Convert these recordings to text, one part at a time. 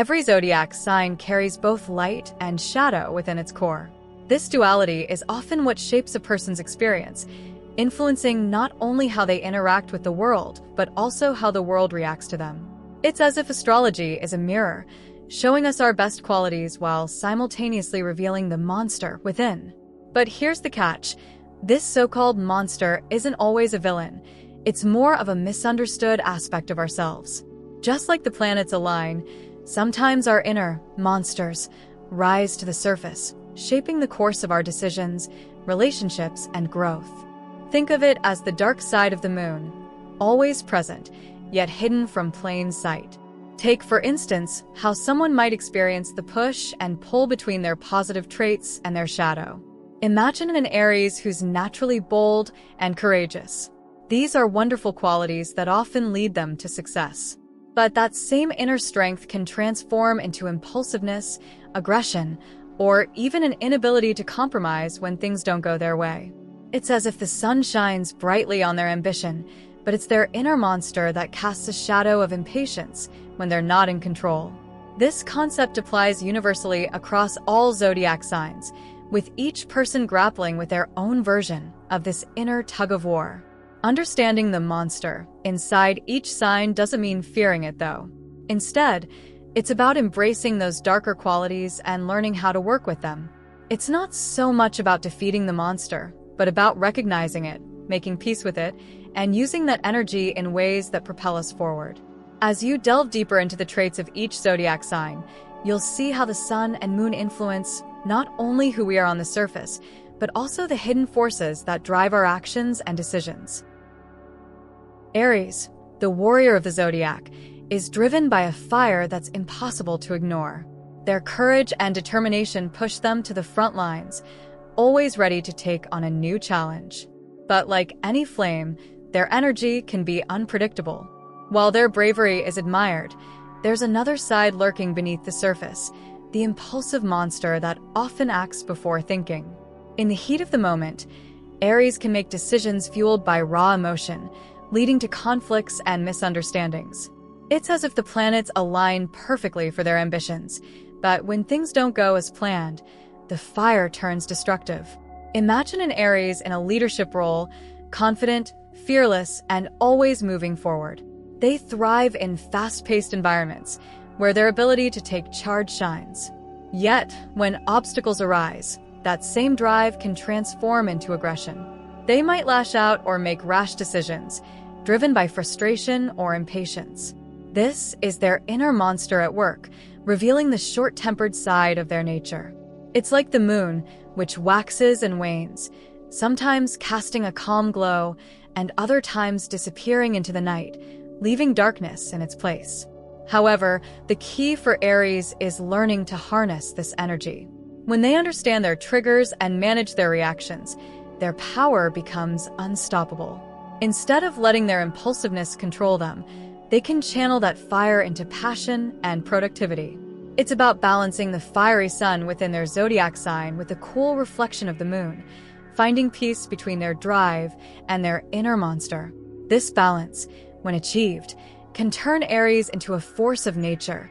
Every zodiac sign carries both light and shadow within its core. This duality is often what shapes a person's experience, influencing not only how they interact with the world, but also how the world reacts to them. It's as if astrology is a mirror, showing us our best qualities while simultaneously revealing the monster within. But here's the catch. This so-called monster isn't always a villain. It's more of a misunderstood aspect of ourselves. Just like the planets align, sometimes our inner monsters rise to the surface, shaping the course of our decisions, relationships, and growth. Think of it as the dark side of the moon, always present, yet hidden from plain sight. Take, for instance, how someone might experience the push and pull between their positive traits and their shadow. Imagine an Aries who's naturally bold and courageous. These are wonderful qualities that often lead them to success. But that same inner strength can transform into impulsiveness, aggression, or even an inability to compromise when things don't go their way. It's as if the sun shines brightly on their ambition, but it's their inner monster that casts a shadow of impatience when they're not in control. This concept applies universally across all zodiac signs, with each person grappling with their own version of this inner tug-of-war. Understanding the monster inside each sign doesn't mean fearing it, though. Instead, it's about embracing those darker qualities and learning how to work with them. It's not so much about defeating the monster, but about recognizing it, making peace with it, and using that energy in ways that propel us forward. As you delve deeper into the traits of each zodiac sign, you'll see how the sun and moon influence not only who we are on the surface, but also the hidden forces that drive our actions and decisions. Aries, the warrior of the zodiac, is driven by a fire that's impossible to ignore. Their courage and determination push them to the front lines, always ready to take on a new challenge. But like any flame, their energy can be unpredictable. While their bravery is admired, there's another side lurking beneath the surface, the impulsive monster that often acts before thinking. In the heat of the moment, Aries can make decisions fueled by raw emotion, leading to conflicts and misunderstandings. It's as if the planets align perfectly for their ambitions, but when things don't go as planned, the fire turns destructive. Imagine an Aries in a leadership role, confident, fearless, and always moving forward. They thrive in fast-paced environments, where their ability to take charge shines. Yet, when obstacles arise, that same drive can transform into aggression. They might lash out or make rash decisions, driven by frustration or impatience. This is their inner monster at work, revealing the short-tempered side of their nature. It's like the moon, which waxes and wanes, sometimes casting a calm glow, and other times disappearing into the night, leaving darkness in its place. However, the key for Aries is learning to harness this energy. When they understand their triggers and manage their reactions, their power becomes unstoppable. Instead of letting their impulsiveness control them, they can channel that fire into passion and productivity. It's about balancing the fiery sun within their zodiac sign with the cool reflection of the moon, finding peace between their drive and their inner monster. This balance, when achieved, can turn Aries into a force of nature,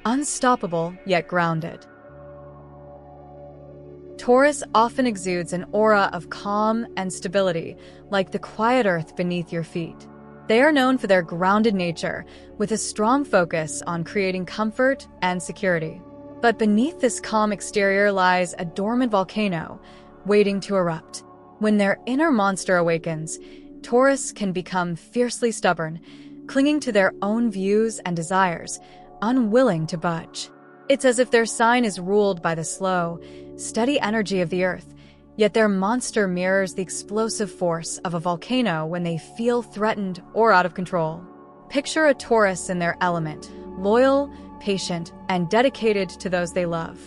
unstoppable yet grounded. Taurus often exudes an aura of calm and stability, like the quiet earth beneath your feet. They are known for their grounded nature, with a strong focus on creating comfort and security. But beneath this calm exterior lies a dormant volcano, waiting to erupt. When their inner monster awakens, Taurus can become fiercely stubborn, clinging to their own views and desires, unwilling to budge. It's as if their sign is ruled by the slow, steady energy of the earth, yet their monster mirrors the explosive force of a volcano when they feel threatened or out of control. Picture a Taurus in their element, loyal, patient, and dedicated to those they love.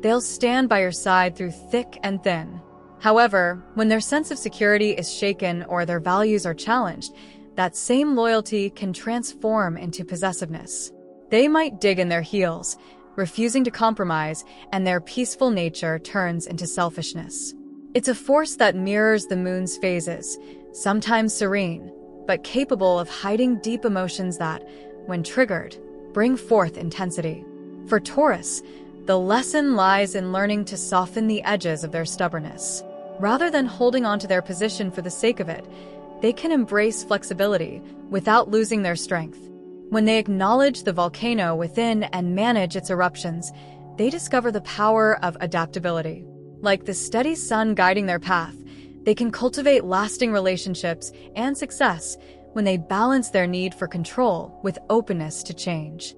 They'll stand by your side through thick and thin. However, when their sense of security is shaken or their values are challenged, that same loyalty can transform into possessiveness. They might dig in their heels, refusing to compromise, and their peaceful nature turns into selfishness. It's a force that mirrors the moon's phases, sometimes serene, but capable of hiding deep emotions that, when triggered, bring forth intensity. For Taurus, the lesson lies in learning to soften the edges of their stubbornness. Rather than holding on to their position for the sake of it, they can embrace flexibility without losing their strength. When they acknowledge the volcano within and manage its eruptions, they discover the power of adaptability. Like the steady sun guiding their path, they can cultivate lasting relationships and success when they balance their need for control with openness to change.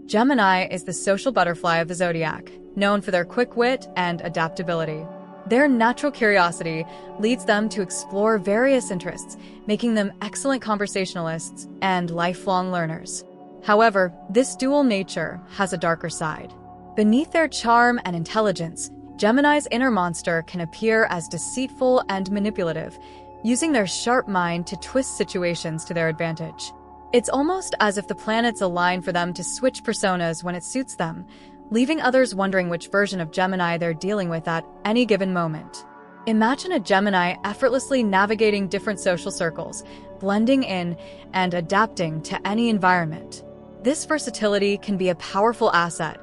Gemini is the social butterfly of the zodiac, known for their quick wit and adaptability. Their natural curiosity leads them to explore various interests, making them excellent conversationalists and lifelong learners. However, this dual nature has a darker side. Beneath their charm and intelligence, Gemini's inner monster can appear as deceitful and manipulative, using their sharp mind to twist situations to their advantage. It's almost as if the planets align for them to switch personas when it suits them, leaving others wondering which version of Gemini they're dealing with at any given moment. Imagine a Gemini effortlessly navigating different social circles, blending in and adapting to any environment. This versatility can be a powerful asset,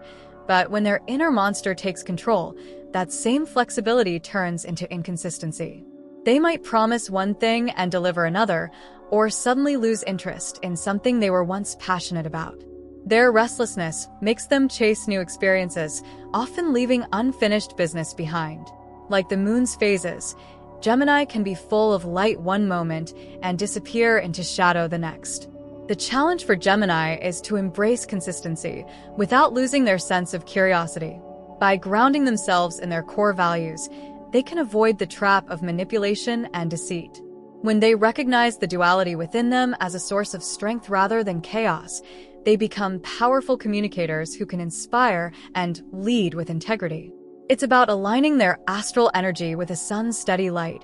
but when their inner monster takes control, that same flexibility turns into inconsistency. They might promise one thing and deliver another, or suddenly lose interest in something they were once passionate about. Their restlessness makes them chase new experiences, often leaving unfinished business behind. Like the moon's phases, Gemini can be full of light one moment and disappear into shadow the next. The challenge for Gemini is to embrace consistency without losing their sense of curiosity. By grounding themselves in their core values, they can avoid the trap of manipulation and deceit. When they recognize the duality within them as a source of strength rather than chaos, they become powerful communicators who can inspire and lead with integrity. It's about aligning their astral energy with the sun's steady light,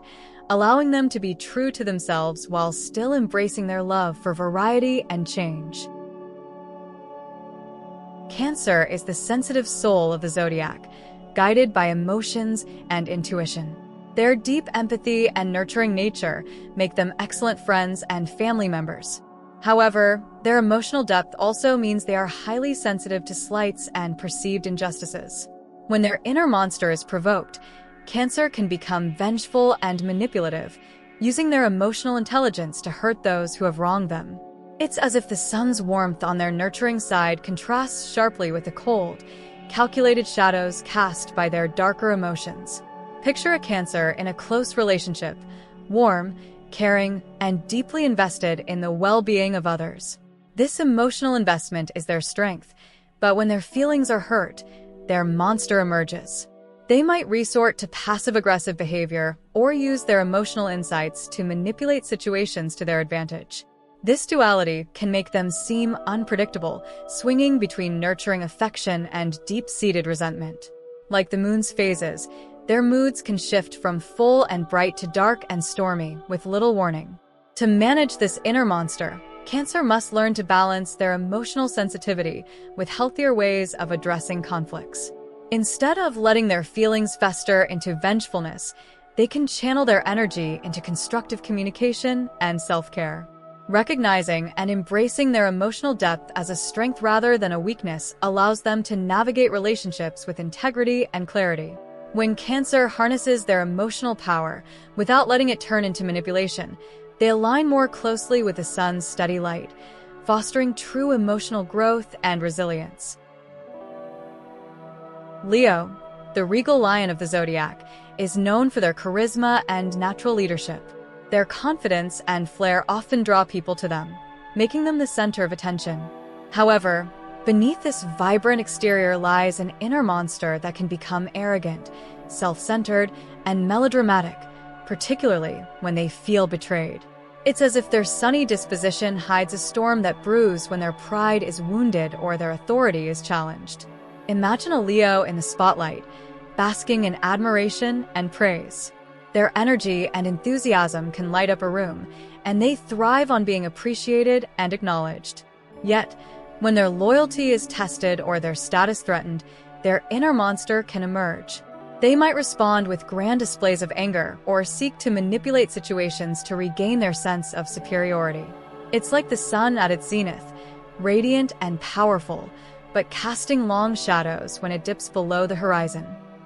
allowing them to be true to themselves while still embracing their love for variety and change. Cancer is the sensitive soul of the zodiac, guided by emotions and intuition. Their deep empathy and nurturing nature make them excellent friends and family members. However, their emotional depth also means they are highly sensitive to slights and perceived injustices. When their inner monster is provoked, Cancer can become vengeful and manipulative, using their emotional intelligence to hurt those who have wronged them. It's as if the sun's warmth on their nurturing side contrasts sharply with the cold, calculated shadows cast by their darker emotions. Picture a Cancer in a close relationship, warm, caring, and deeply invested in the well-being of others. This emotional investment is their strength, but when their feelings are hurt, their monster emerges. They might resort to passive-aggressive behavior or use their emotional insights to manipulate situations to their advantage. This duality can make them seem unpredictable, swinging between nurturing affection and deep-seated resentment. Like the moon's phases, their moods can shift from full and bright to dark and stormy with little warning. To manage this inner monster, Cancer must learn to balance their emotional sensitivity with healthier ways of addressing conflicts. Instead of letting their feelings fester into vengefulness, they can channel their energy into constructive communication and self-care. Recognizing and embracing their emotional depth as a strength rather than a weakness allows them to navigate relationships with integrity and clarity. When Cancer harnesses their emotional power without letting it turn into manipulation, they align more closely with the sun's steady light, fostering true emotional growth and resilience. Leo, the regal lion of the zodiac, is known for their charisma and natural leadership. Their confidence and flair often draw people to them, making them the center of attention. However, beneath this vibrant exterior lies an inner monster that can become arrogant, self-centered, and melodramatic, particularly when they feel betrayed. It's as if their sunny disposition hides a storm that brews when their pride is wounded or their authority is challenged. Imagine a Leo in the spotlight, basking in admiration and praise. Their energy and enthusiasm can light up a room, and they thrive on being appreciated and acknowledged. Yet, when their loyalty is tested or their status threatened, their inner monster can emerge. They might respond with grand displays of anger or seek to manipulate situations to regain their sense of superiority. It's like the sun at its zenith, radiant and powerful, but casting long shadows when it dips below the horizon.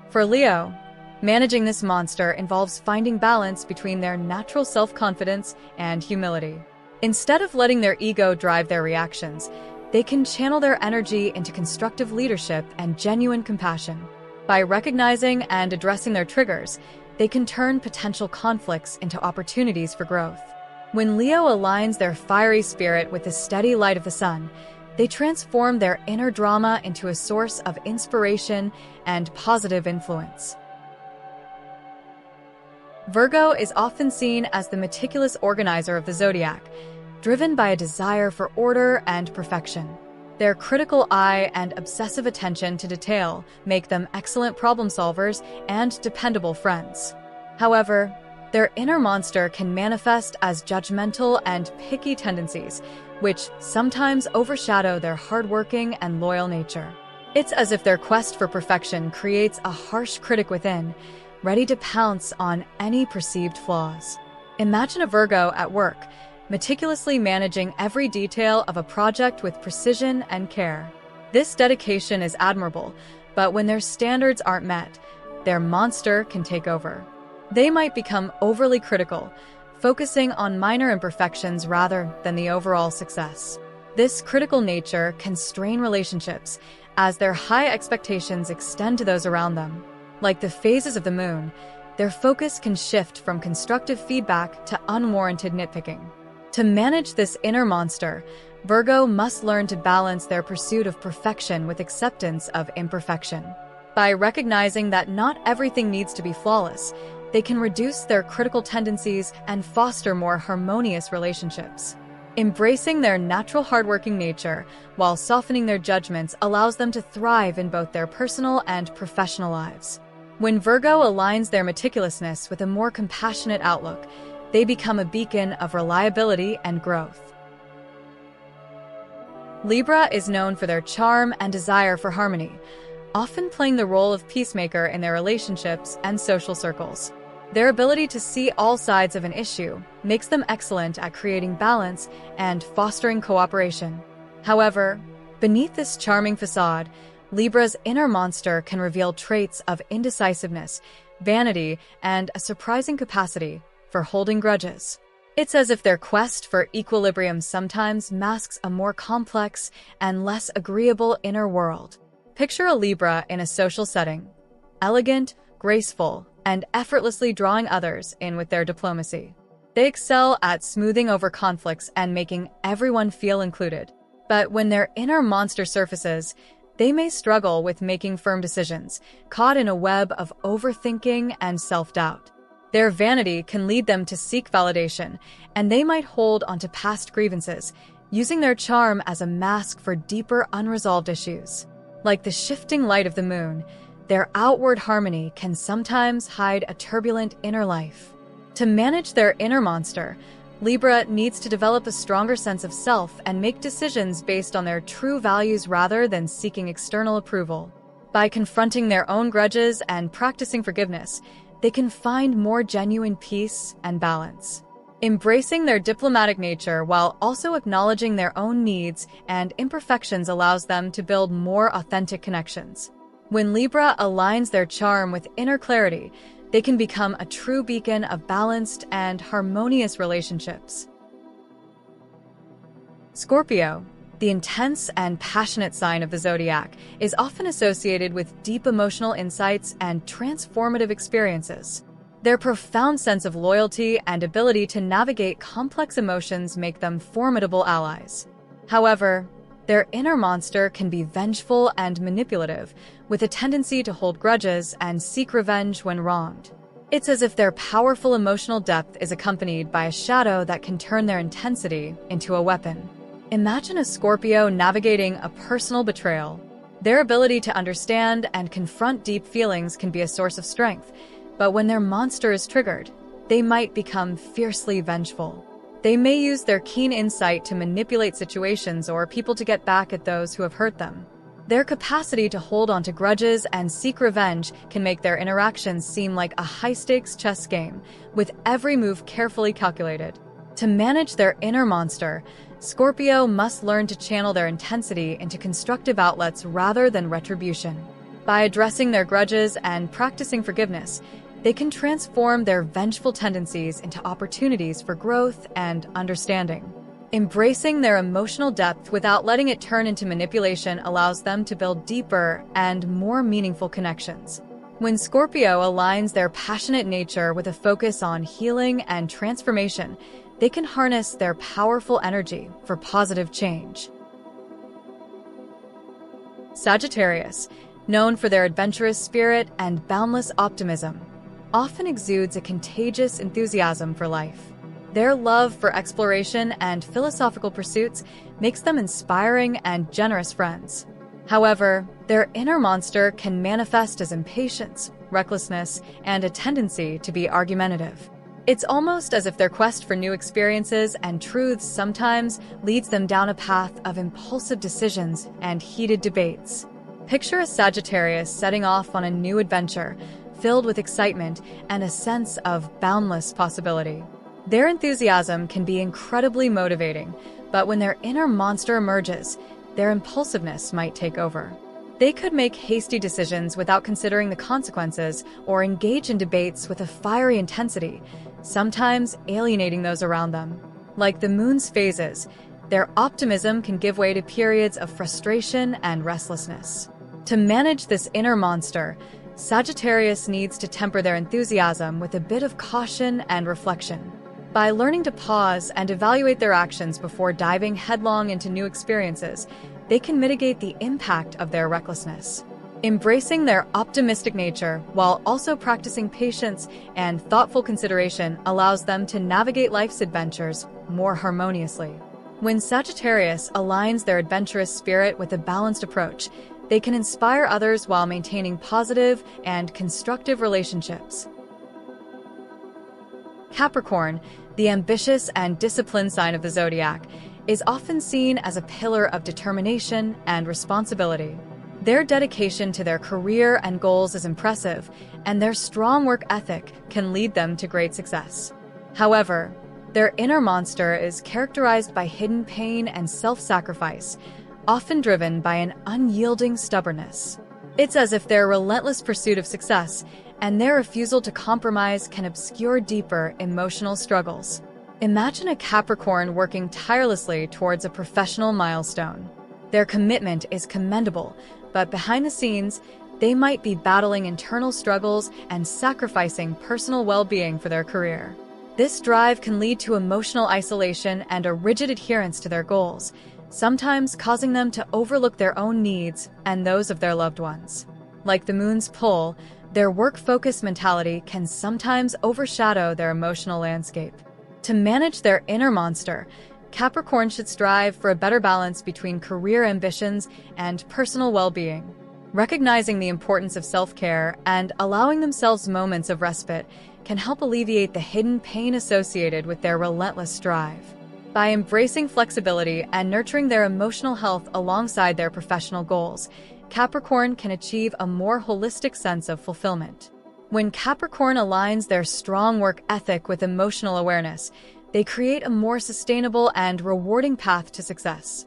For Leo, managing this monster involves finding balance between their natural self-confidence and humility. Instead of letting their ego drive their reactions, they can channel their energy into constructive leadership and genuine compassion. By recognizing and addressing their triggers, they can turn potential conflicts into opportunities for growth. When Leo aligns their fiery spirit with the steady light of the sun, they transform their inner drama into a source of inspiration and positive influence. Virgo is often seen as the meticulous organizer of the zodiac, driven by a desire for order and perfection. Their critical eye and obsessive attention to detail make them excellent problem solvers and dependable friends. However, their inner monster can manifest as judgmental and picky tendencies, which sometimes overshadow their hardworking and loyal nature. It's as if their quest for perfection creates a harsh critic within, ready to pounce on any perceived flaws. Imagine a Virgo at work, meticulously managing every detail of a project with precision and care. This dedication is admirable, but when their standards aren't met, their monster can take over. They might become overly critical, focusing on minor imperfections rather than the overall success. This critical nature can strain relationships, as their high expectations extend to those around them. Like the phases of the moon, their focus can shift from constructive feedback to unwarranted nitpicking. To manage this inner monster, Virgo must learn to balance their pursuit of perfection with acceptance of imperfection. By recognizing that not everything needs to be flawless, they can reduce their critical tendencies and foster more harmonious relationships. Embracing their natural hardworking nature while softening their judgments allows them to thrive in both their personal and professional lives. When Virgo aligns their meticulousness with a more compassionate outlook, they become a beacon of reliability and growth. Libra is known for their charm and desire for harmony, often playing the role of peacemaker in their relationships and social circles. Their ability to see all sides of an issue makes them excellent at creating balance and fostering cooperation. However, beneath this charming facade, Libra's inner monster can reveal traits of indecisiveness, vanity, and a surprising capacity for holding grudges. It's as if their quest for equilibrium sometimes masks a more complex and less agreeable inner world. Picture a Libra in a social setting, elegant, graceful, and effortlessly drawing others in with their diplomacy. They excel at smoothing over conflicts and making everyone feel included. But when their inner monster surfaces, they may struggle with making firm decisions, caught in a web of overthinking and self-doubt. Their vanity can lead them to seek validation, and they might hold onto past grievances, using their charm as a mask for deeper unresolved issues. Like the shifting light of the moon, their outward harmony can sometimes hide a turbulent inner life. To manage their inner monster, Libra needs to develop a stronger sense of self and make decisions based on their true values rather than seeking external approval. By confronting their own grudges and practicing forgiveness, they can find more genuine peace and balance. Embracing their diplomatic nature while also acknowledging their own needs and imperfections allows them to build more authentic connections. When Libra aligns their charm with inner clarity, they can become a true beacon of balanced and harmonious relationships. Scorpio, the intense and passionate sign of the zodiac, is often associated with deep emotional insights and transformative experiences. Their profound sense of loyalty and ability to navigate complex emotions make them formidable allies. However, their inner monster can be vengeful and manipulative, with a tendency to hold grudges and seek revenge when wronged. It's as if their powerful emotional depth is accompanied by a shadow that can turn their intensity into a weapon. Imagine a Scorpio navigating a personal betrayal. Their ability to understand and confront deep feelings can be a source of strength, but when their monster is triggered, they might become fiercely vengeful. They may use their keen insight to manipulate situations or people to get back at those who have hurt them. Their capacity to hold onto grudges and seek revenge can make their interactions seem like a high-stakes chess game, with every move carefully calculated. To manage their inner monster, Scorpio must learn to channel their intensity into constructive outlets rather than retribution. By addressing their grudges and practicing forgiveness, they can transform their vengeful tendencies into opportunities for growth and understanding. Embracing their emotional depth without letting it turn into manipulation allows them to build deeper and more meaningful connections. When Scorpio aligns their passionate nature with a focus on healing and transformation, they can harness their powerful energy for positive change. Sagittarius, known for their adventurous spirit and boundless optimism, often exudes a contagious enthusiasm for life. Their love for exploration and philosophical pursuits makes them inspiring and generous friends. However, their inner monster can manifest as impatience, recklessness, and a tendency to be argumentative. It's almost as if their quest for new experiences and truths sometimes leads them down a path of impulsive decisions and heated debates. Picture a Sagittarius setting off on a new adventure, filled with excitement and a sense of boundless possibility. Their enthusiasm can be incredibly motivating, but when their inner monster emerges, their impulsiveness might take over. They could make hasty decisions without considering the consequences or engage in debates with a fiery intensity, sometimes alienating those around them. Like the moon's phases, their optimism can give way to periods of frustration and restlessness. To manage this inner monster, Sagittarius needs to temper their enthusiasm with a bit of caution and reflection. By learning to pause and evaluate their actions before diving headlong into new experiences, they can mitigate the impact of their recklessness. Embracing their optimistic nature while also practicing patience and thoughtful consideration allows them to navigate life's adventures more harmoniously. When Sagittarius aligns their adventurous spirit with a balanced approach, they can inspire others while maintaining positive and constructive relationships. Capricorn, the ambitious and disciplined sign of the zodiac, is often seen as a pillar of determination and responsibility. Their dedication to their career and goals is impressive, and their strong work ethic can lead them to great success. However, their inner monster is characterized by hidden pain and self-sacrifice, often driven by an unyielding stubbornness. It's as if their relentless pursuit of success and their refusal to compromise can obscure deeper emotional struggles. Imagine a Capricorn working tirelessly towards a professional milestone. Their commitment is commendable, but behind the scenes, they might be battling internal struggles and sacrificing personal well-being for their career. This drive can lead to emotional isolation and a rigid adherence to their goals, sometimes causing them to overlook their own needs and those of their loved ones. Like the moon's pull, their work-focused mentality can sometimes overshadow their emotional landscape. To manage their inner monster, Capricorn should strive for a better balance between career ambitions and personal well-being. Recognizing the importance of self-care and allowing themselves moments of respite can help alleviate the hidden pain associated with their relentless drive. By embracing flexibility and nurturing their emotional health alongside their professional goals, Capricorn can achieve a more holistic sense of fulfillment. When Capricorn aligns their strong work ethic with emotional awareness, they create a more sustainable and rewarding path to success.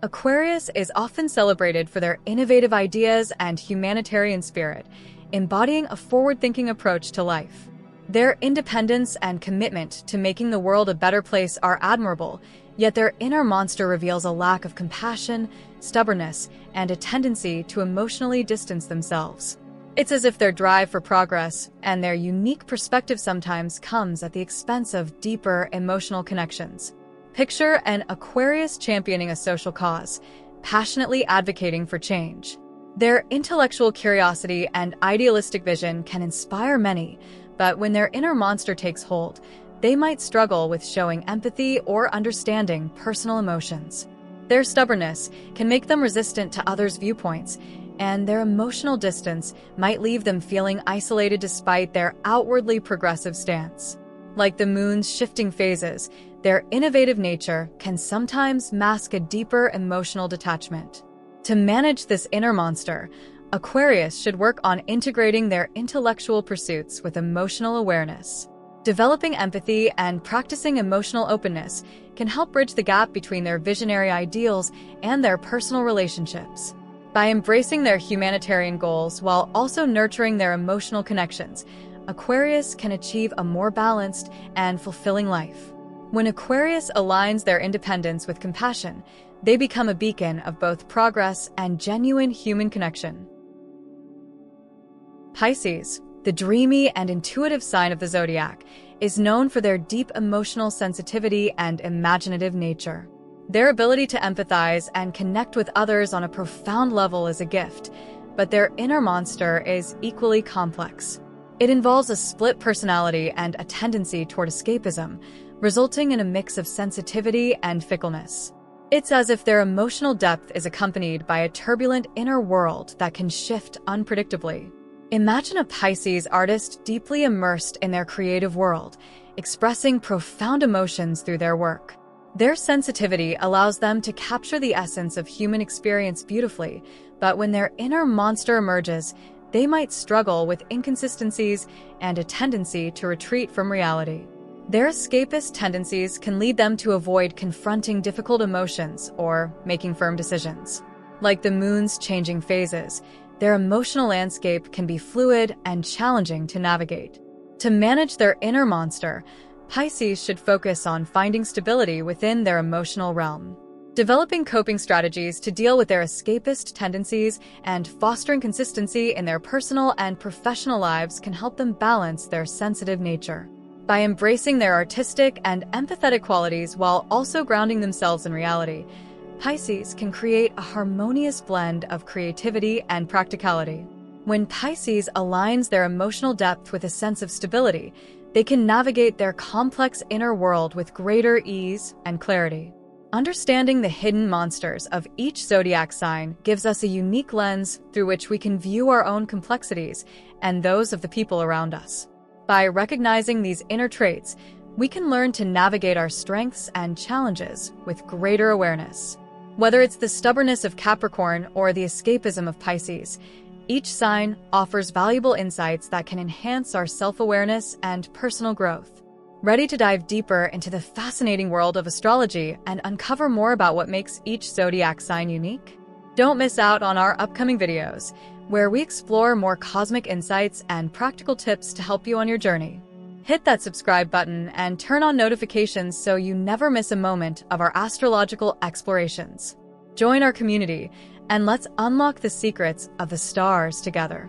Aquarius is often celebrated for their innovative ideas and humanitarian spirit, embodying a forward-thinking approach to life. Their independence and commitment to making the world a better place are admirable, yet their inner monster reveals a lack of compassion, stubbornness, and a tendency to emotionally distance themselves. It's as if their drive for progress and their unique perspective sometimes comes at the expense of deeper emotional connections. Picture an Aquarius championing a social cause, passionately advocating for change. Their intellectual curiosity and idealistic vision can inspire many, but when their inner monster takes hold, they might struggle with showing empathy or understanding personal emotions. Their stubbornness can make them resistant to others' viewpoints, and their emotional distance might leave them feeling isolated despite their outwardly progressive stance. Like the moon's shifting phases, their innovative nature can sometimes mask a deeper emotional detachment. To manage this inner monster, Aquarius should work on integrating their intellectual pursuits with emotional awareness. Developing empathy and practicing emotional openness can help bridge the gap between their visionary ideals and their personal relationships. By embracing their humanitarian goals while also nurturing their emotional connections, Aquarius can achieve a more balanced and fulfilling life. When Aquarius aligns their independence with compassion, they become a beacon of both progress and genuine human connection. Pisces, the dreamy and intuitive sign of the zodiac, is known for their deep emotional sensitivity and imaginative nature. Their ability to empathize and connect with others on a profound level is a gift, but their inner monster is equally complex. It involves a split personality and a tendency toward escapism, resulting in a mix of sensitivity and fickleness. It's as if their emotional depth is accompanied by a turbulent inner world that can shift unpredictably. Imagine a Pisces artist deeply immersed in their creative world, expressing profound emotions through their work. Their sensitivity allows them to capture the essence of human experience beautifully, but when their inner monster emerges, they might struggle with inconsistencies and a tendency to retreat from reality. Their escapist tendencies can lead them to avoid confronting difficult emotions or making firm decisions. Like the moon's changing phases, their emotional landscape can be fluid and challenging to navigate. To manage their inner monster, Pisces should focus on finding stability within their emotional realm. Developing coping strategies to deal with their escapist tendencies and fostering consistency in their personal and professional lives can help them balance their sensitive nature. By embracing their artistic and empathetic qualities while also grounding themselves in reality, Pisces can create a harmonious blend of creativity and practicality. When Pisces aligns their emotional depth with a sense of stability, they can navigate their complex inner world with greater ease and clarity. Understanding the hidden monsters of each zodiac sign gives us a unique lens through which we can view our own complexities and those of the people around us. By recognizing these inner traits, we can learn to navigate our strengths and challenges with greater awareness. Whether it's the stubbornness of Capricorn or the escapism of Pisces, each sign offers valuable insights that can enhance our self-awareness and personal growth. Ready to dive deeper into the fascinating world of astrology and uncover more about what makes each zodiac sign unique? Don't miss out on our upcoming videos, where we explore more cosmic insights and practical tips to help you on your journey. Hit that subscribe button and turn on notifications so you never miss a moment of our astrological explorations. Join our community, and let's unlock the secrets of the stars together.